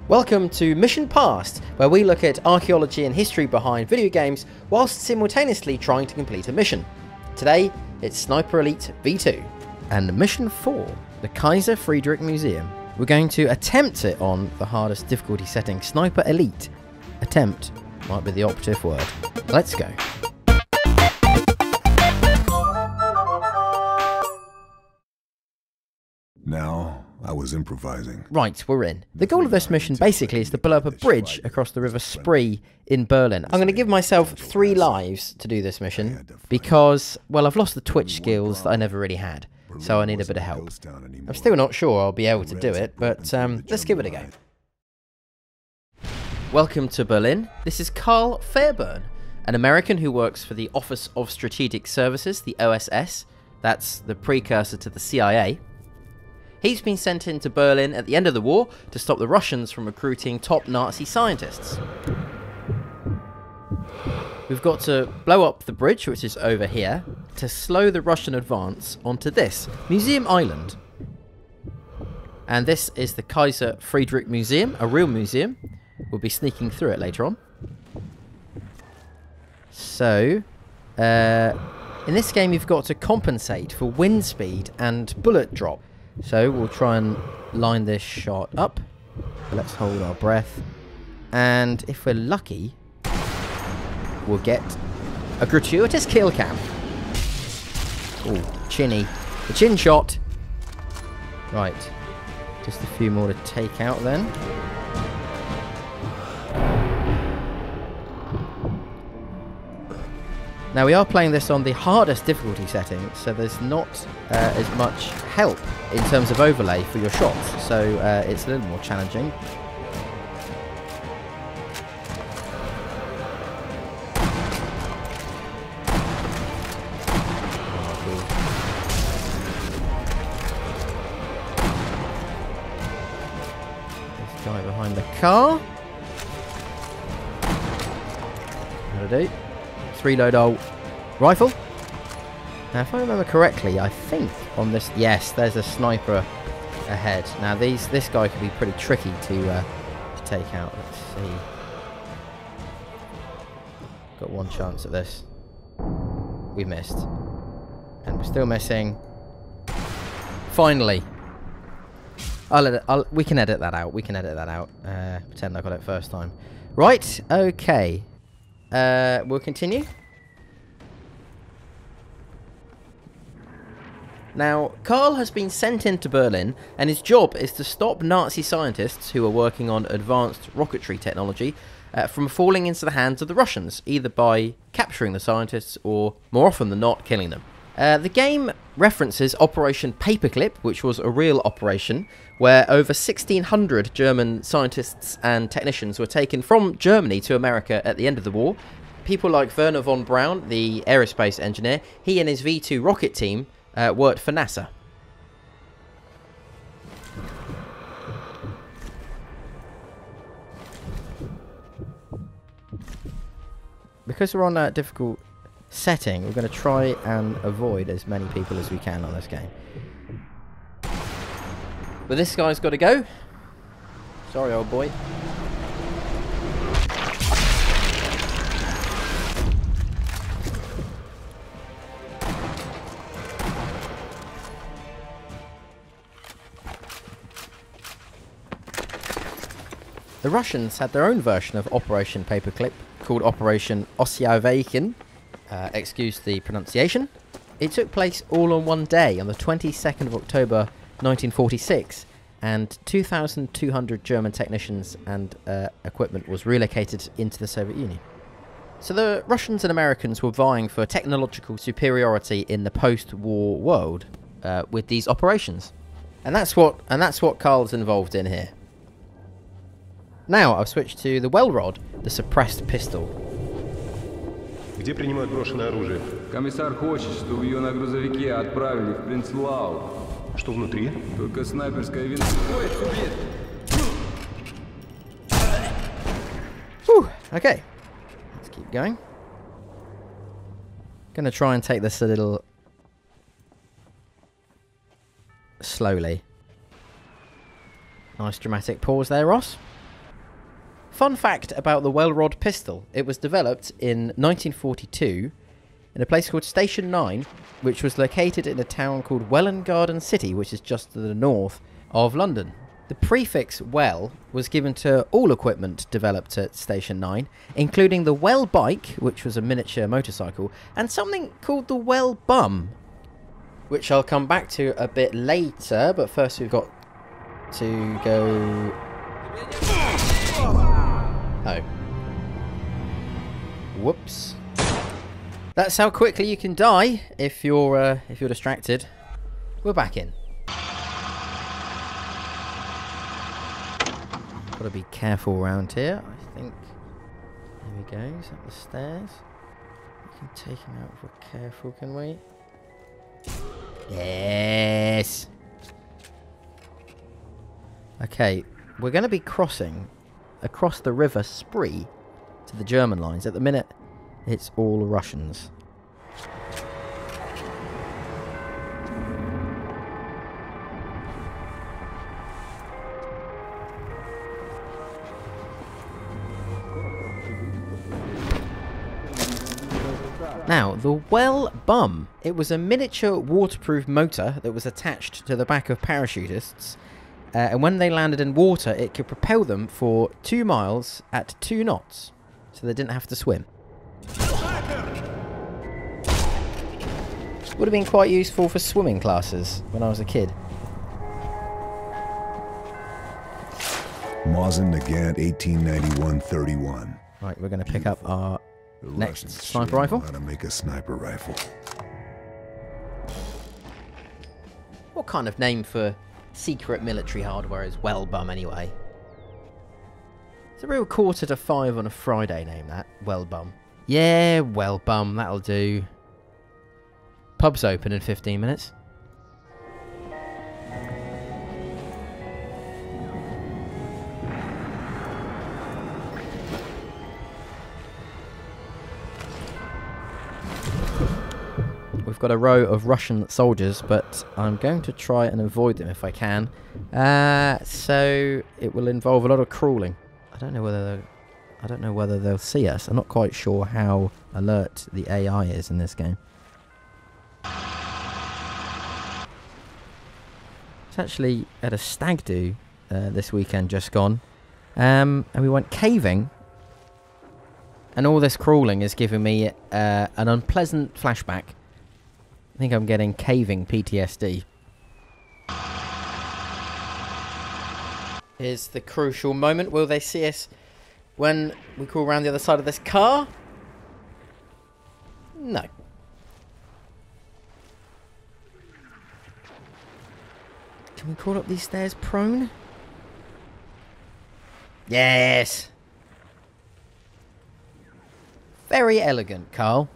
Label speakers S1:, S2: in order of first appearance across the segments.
S1: Welcome to Mission Past, where we look at archaeology and history behind video games whilst simultaneously trying to complete a mission. Today, it's Sniper Elite V2. And Mission 4, the Kaiser-Friedrich Museum. We're going to attempt it on the hardest difficulty setting, Sniper Elite. Attempt might be the operative word. Let's go.
S2: Now, I was improvising.
S1: Right, we're in. The goal of this mission basically is to blow up a bridge across the River Spree in Berlin. I'm going to give myself 3 lives to do this mission because, well, I've lost the Twitch skills that I never really had, so I need a bit of help. I'm still not sure I'll be able to do it, but let's give it a go. Welcome to Berlin. This is Carl Fairburn, an American who works for the Office of Strategic Services, the OSS. That's the precursor to the CIA. He's been sent into Berlin at the end of the war to stop the Russians from recruiting top Nazi scientists. We've got to blow up the bridge, which is over here, to slow the Russian advance onto this, Museum Island. And this is the Kaiser-Friedrich Museum, a real museum. We'll be sneaking through it later on. So, in this game you've got to compensate for wind speed and bullet drop. So we'll try and line this shot up. Let's hold our breath. And if we're lucky, we'll get a gratuitous kill cam. Ooh, chinny. The chin shot. Right. Just a few more to take out then. Now we are playing this on the hardest difficulty setting, so there's not as much help in terms of overlay for your shots, so it's a little more challenging. This guy behind the car. That'll do. 3-load old rifle. Now, if I remember correctly, I think on this, yes, there's a sniper ahead. Now, this guy could be pretty tricky to take out. Let's see. Got one chance at this. We missed, and we're still missing. Finally, we can edit that out. We can edit that out. Pretend I got it first time. Right. Okay. We'll continue. Now, Carl has been sent into Berlin, and his job is to stop Nazi scientists who are working on advanced rocketry technology from falling into the hands of the Russians, either by capturing the scientists or, more often than not, killing them. The game references Operation Paperclip, which was a real operation where over 1,600 German scientists and technicians were taken from Germany to America at the end of the war. People like Werner von Braun, the aerospace engineer, he and his V2 rocket team worked for NASA. Because we're on that difficult setting, we're going to try and avoid as many people as we can on this game. But this guy's got to go. Sorry, old boy. The Russians had their own version of Operation Paperclip, called Operation Oswiecim. Excuse the pronunciation. It took place all on one day, on the 22nd of October 1946, and 2,200 German technicians and equipment was relocated into the Soviet Union. So the Russians and Americans were vying for technological superiority in the post-war world with these operations, and that's what Carl's involved in here. Now I've switched to the well rod, the suppressed pistol.
S3: Где принимают брошенное оружие?
S4: Комиссар хочет, чтобы ее на грузовике отправили в Принцлау.
S3: Что внутри?
S4: Только снайперская винтовка.
S1: Whew, okay. Let's keep going. Gonna try and take this a little slowly. Nice dramatic pause there, Ross. Fun fact about the Welrod pistol. It was developed in 1942 in a place called Station 9, which was located in a town called Welwyn Garden City, which is just to the north of London. The prefix Well was given to all equipment developed at Station 9, including the Well Bike, which was a miniature motorcycle, and something called the Welbum, which I'll come back to a bit later, but first we've got to go... Oh. Whoops. That's how quickly you can die if you're distracted. We're back in. Gotta be careful around here, I think. There we go, he's up the stairs. We can take him out if we're careful, can we? Yes! Okay, we're going to be crossing across the River Spree to the German lines. At the minute, it's all Russians. Now, the Welbum. It was a miniature waterproof motor that was attached to the back of parachutists, and when they landed in water, it could propel them for 2 miles at 2 knots, so they didn't have to swim. Would have been quite useful for swimming classes when I was a kid.
S2: Mosin Nagant 1891-31.
S1: Right, we're going to pick up our
S2: The
S1: next
S2: Russians
S1: sniper
S2: sure know
S1: rifle.
S2: How to make a sniper rifle.
S1: What kind of name for secret military hardware is Welbum anyway? It's a real 4:45 on a Friday name, that. Welbum. Yeah, Welbum, that'll do. Pub's open in 15 minutes. We've got a row of Russian soldiers, but I'm going to try and avoid them if I can. So it will involve a lot of crawling. I don't know whether they'll see us. I'm not quite sure how alert the AI is in this game. It's actually at a stag do this weekend just gone, and we went caving. And all this crawling is giving me an unpleasant flashback. I think I'm getting caving PTSD. Here's the crucial moment. Will they see us when we crawl around the other side of this car? No. Can we crawl up these stairs prone? Yes! Very elegant, Carl.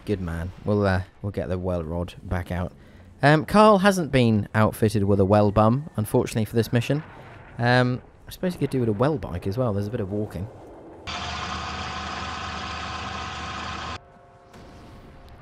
S1: Good man. We'll get the well rod back out. Carl hasn't been outfitted with a well bum, unfortunately, for this mission. I suppose you could do with a well bike as well. There's a bit of walking.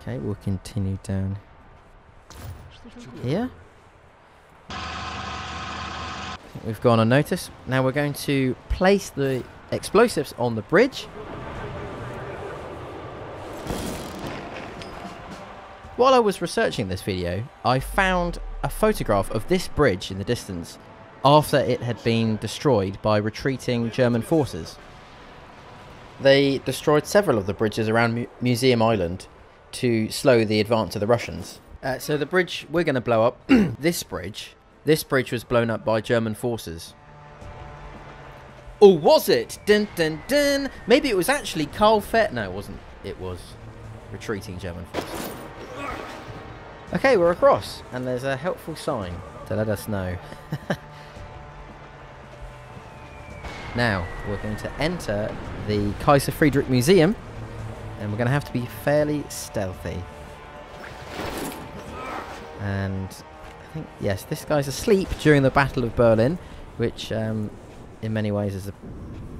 S1: Okay, we'll continue down here. I think we've gone unnoticed. Now we're going to place the explosives on the bridge. While I was researching this video, I found a photograph of this bridge in the distance after it had been destroyed by retreating German forces. They destroyed several of the bridges around Museum Island to slow the advance of the Russians. So the bridge we're going to blow up, this bridge was blown up by German forces. Oh, was it? Dun dun dun! Maybe it was actually Carl Fett. No, it wasn't. It was retreating German forces. Okay, we're across, and there's a helpful sign to let us know. Now, we're going to enter the Kaiser-Friedrich Museum, and we're going to have to be fairly stealthy. And I think, yes, this guy's asleep during the Battle of Berlin, which in many ways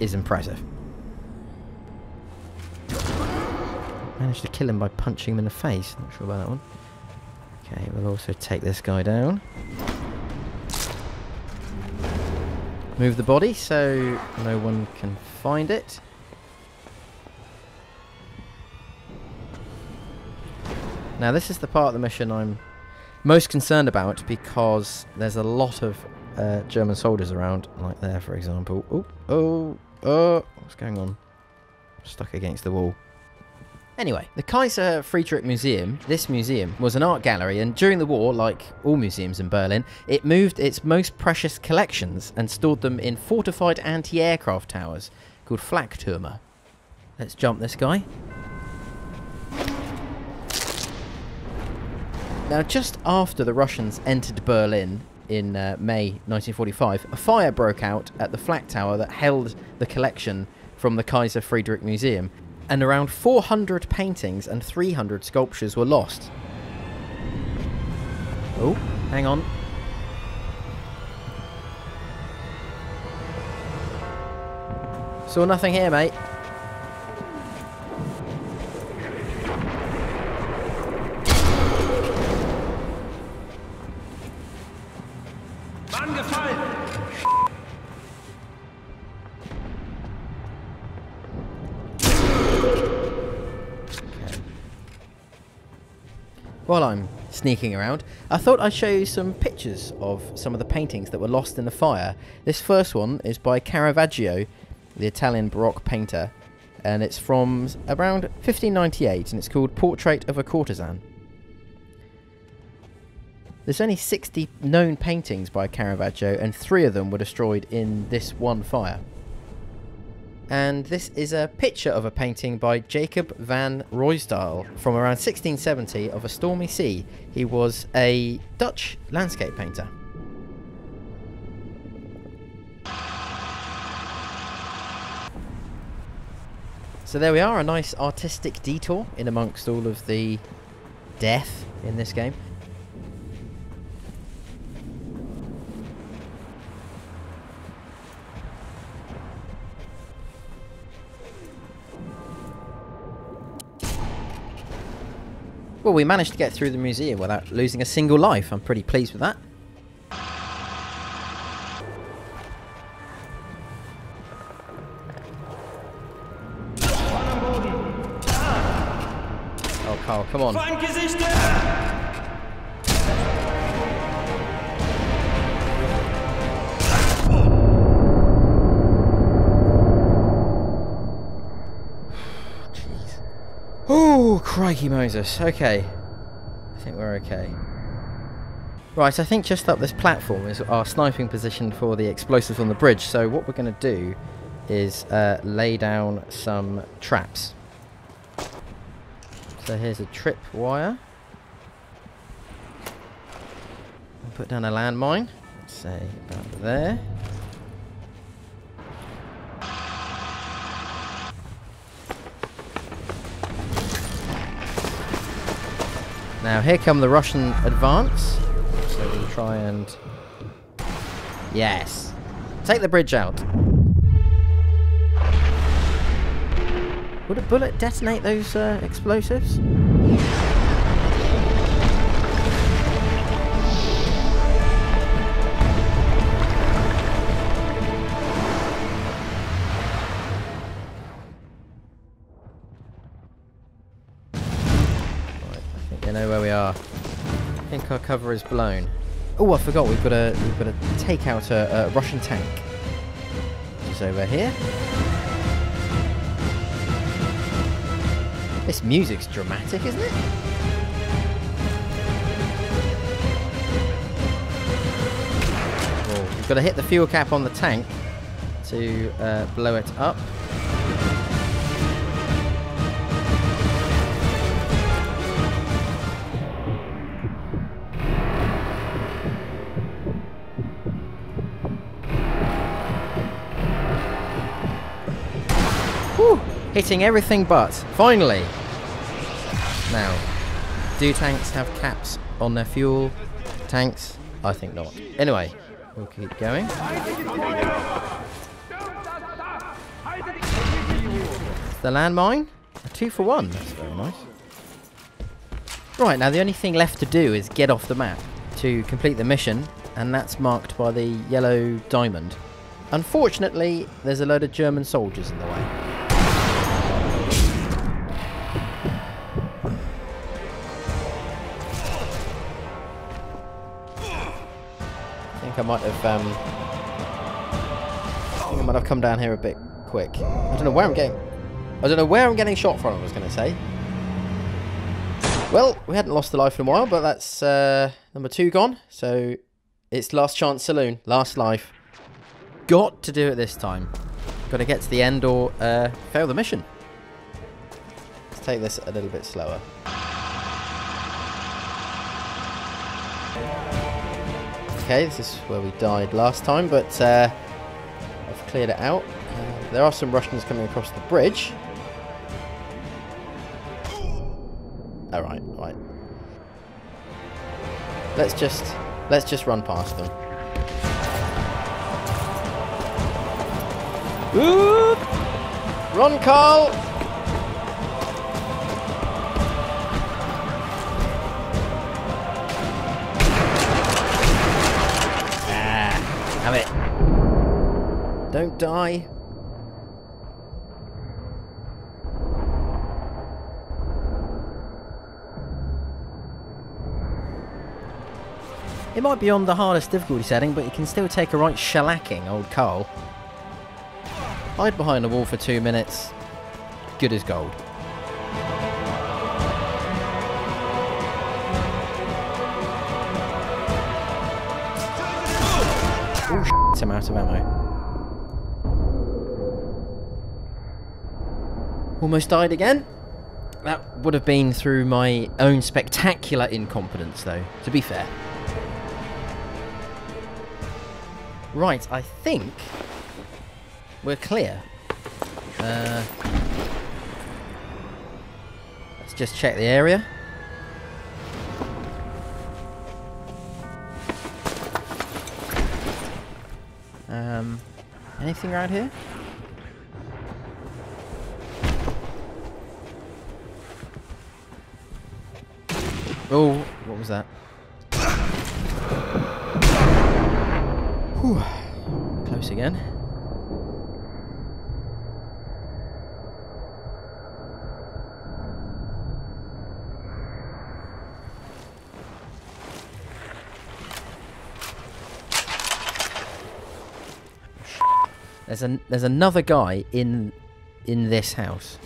S1: is impressive. Managed to kill him by punching him in the face. Not sure about that one. Okay, we'll also take this guy down. Move the body so no one can find it. Now this is the part of the mission I'm most concerned about, because there's a lot of German soldiers around, like there for example. Oh, what's going on? Stuck against the wall. Anyway, the Kaiser-Friedrich Museum, this museum, was an art gallery, and during the war, like all museums in Berlin, it moved its most precious collections and stored them in fortified anti-aircraft towers called Flaktürme. Let's jump this guy. Now, just after the Russians entered Berlin in May 1945, a fire broke out at the flak tower that held the collection from the Kaiser-Friedrich Museum, and around 400 paintings and 300 sculptures were lost. Oh, hang on. Saw nothing here, mate. While I'm sneaking around, I thought I'd show you some pictures of some of the paintings that were lost in the fire. This first one is by Caravaggio, the Italian Baroque painter, and it's from around 1598, and it's called Portrait of a Courtesan. There's only 60 known paintings by Caravaggio, and 3 of them were destroyed in this one fire. And this is a picture of a painting by Jacob van Ruysdael from around 1670 of a stormy sea. He was a Dutch landscape painter. So there we are, a nice artistic detour in amongst all of the death in this game. Well, we managed to get through the museum without losing a single life. I'm pretty pleased with that. Oh, Carl, come on. Oh, crikey Moses. Okay. I think we're okay. Right, I think just up this platform is our sniping position for the explosives on the bridge. So what we're going to do is lay down some traps. So here's a trip wire. I'll put down a landmine. Say about there. Now here come the Russian advance, so we'll try and... Yes! Take the bridge out. Would a bullet detonate those explosives? You know where we are. I think our cover is blown. Oh, I forgot we've got to take out a Russian tank. It's over here. This music's dramatic, isn't it? Oh, we've got to hit the fuel cap on the tank to blow it up. Hitting everything but. Finally! Now, do tanks have caps on their fuel tanks? I think not. Anyway, we'll keep going. It's the landmine. A 2 for 1. That's very nice. Right, now the only thing left to do is get off the map to complete the mission, and that's marked by the yellow diamond. Unfortunately, there's a load of German soldiers in the way. I think I might have come down here a bit quick. I don't know where I'm getting shot from, I was going to say. Well, we hadn't lost a life in a while, but that's number 2 gone. So it's last chance saloon, last life. Got to do it this time. Got to get to the end or fail the mission. Let's take this a little bit slower. Okay, this is where we died last time, but I've cleared it out. There are some Russians coming across the bridge. Alright, right. Let's just run past them. Oop! Run, Carl! Ah, have it. Don't die. It might be on the hardest difficulty setting, but you can still take a right shellacking, old Carl. Hide behind a wall for 2 minutes. Good as gold. Oh shit, I'm out of ammo. Almost died again. That would have been through my own spectacular incompetence, though, to be fair. Right, I think we're clear. Let's just check the area. Anything around here? Oh, what was that? Whew. Close again. There's another guy in this house.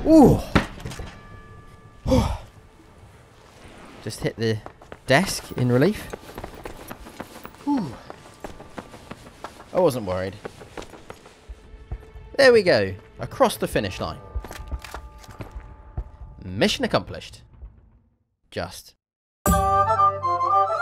S1: Ooh. Just hit the desk in relief. Whew. I wasn't worried. There we go. Across the finish line. Mission accomplished. Just. I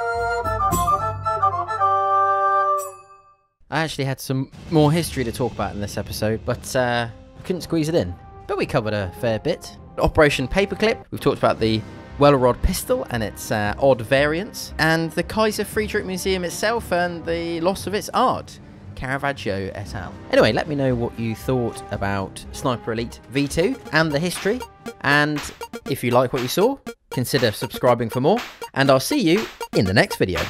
S1: actually had some more history to talk about in this episode, but I couldn't squeeze it in. But we covered a fair bit. Operation Paperclip, we've talked about the Welrod pistol and its odd variants, and the Kaiser-Friedrich Museum itself and the loss of its art, Caravaggio et al. Anyway, let me know what you thought about Sniper Elite V2 and the history, and if you like what you saw, consider subscribing for more, and I'll see you in the next video.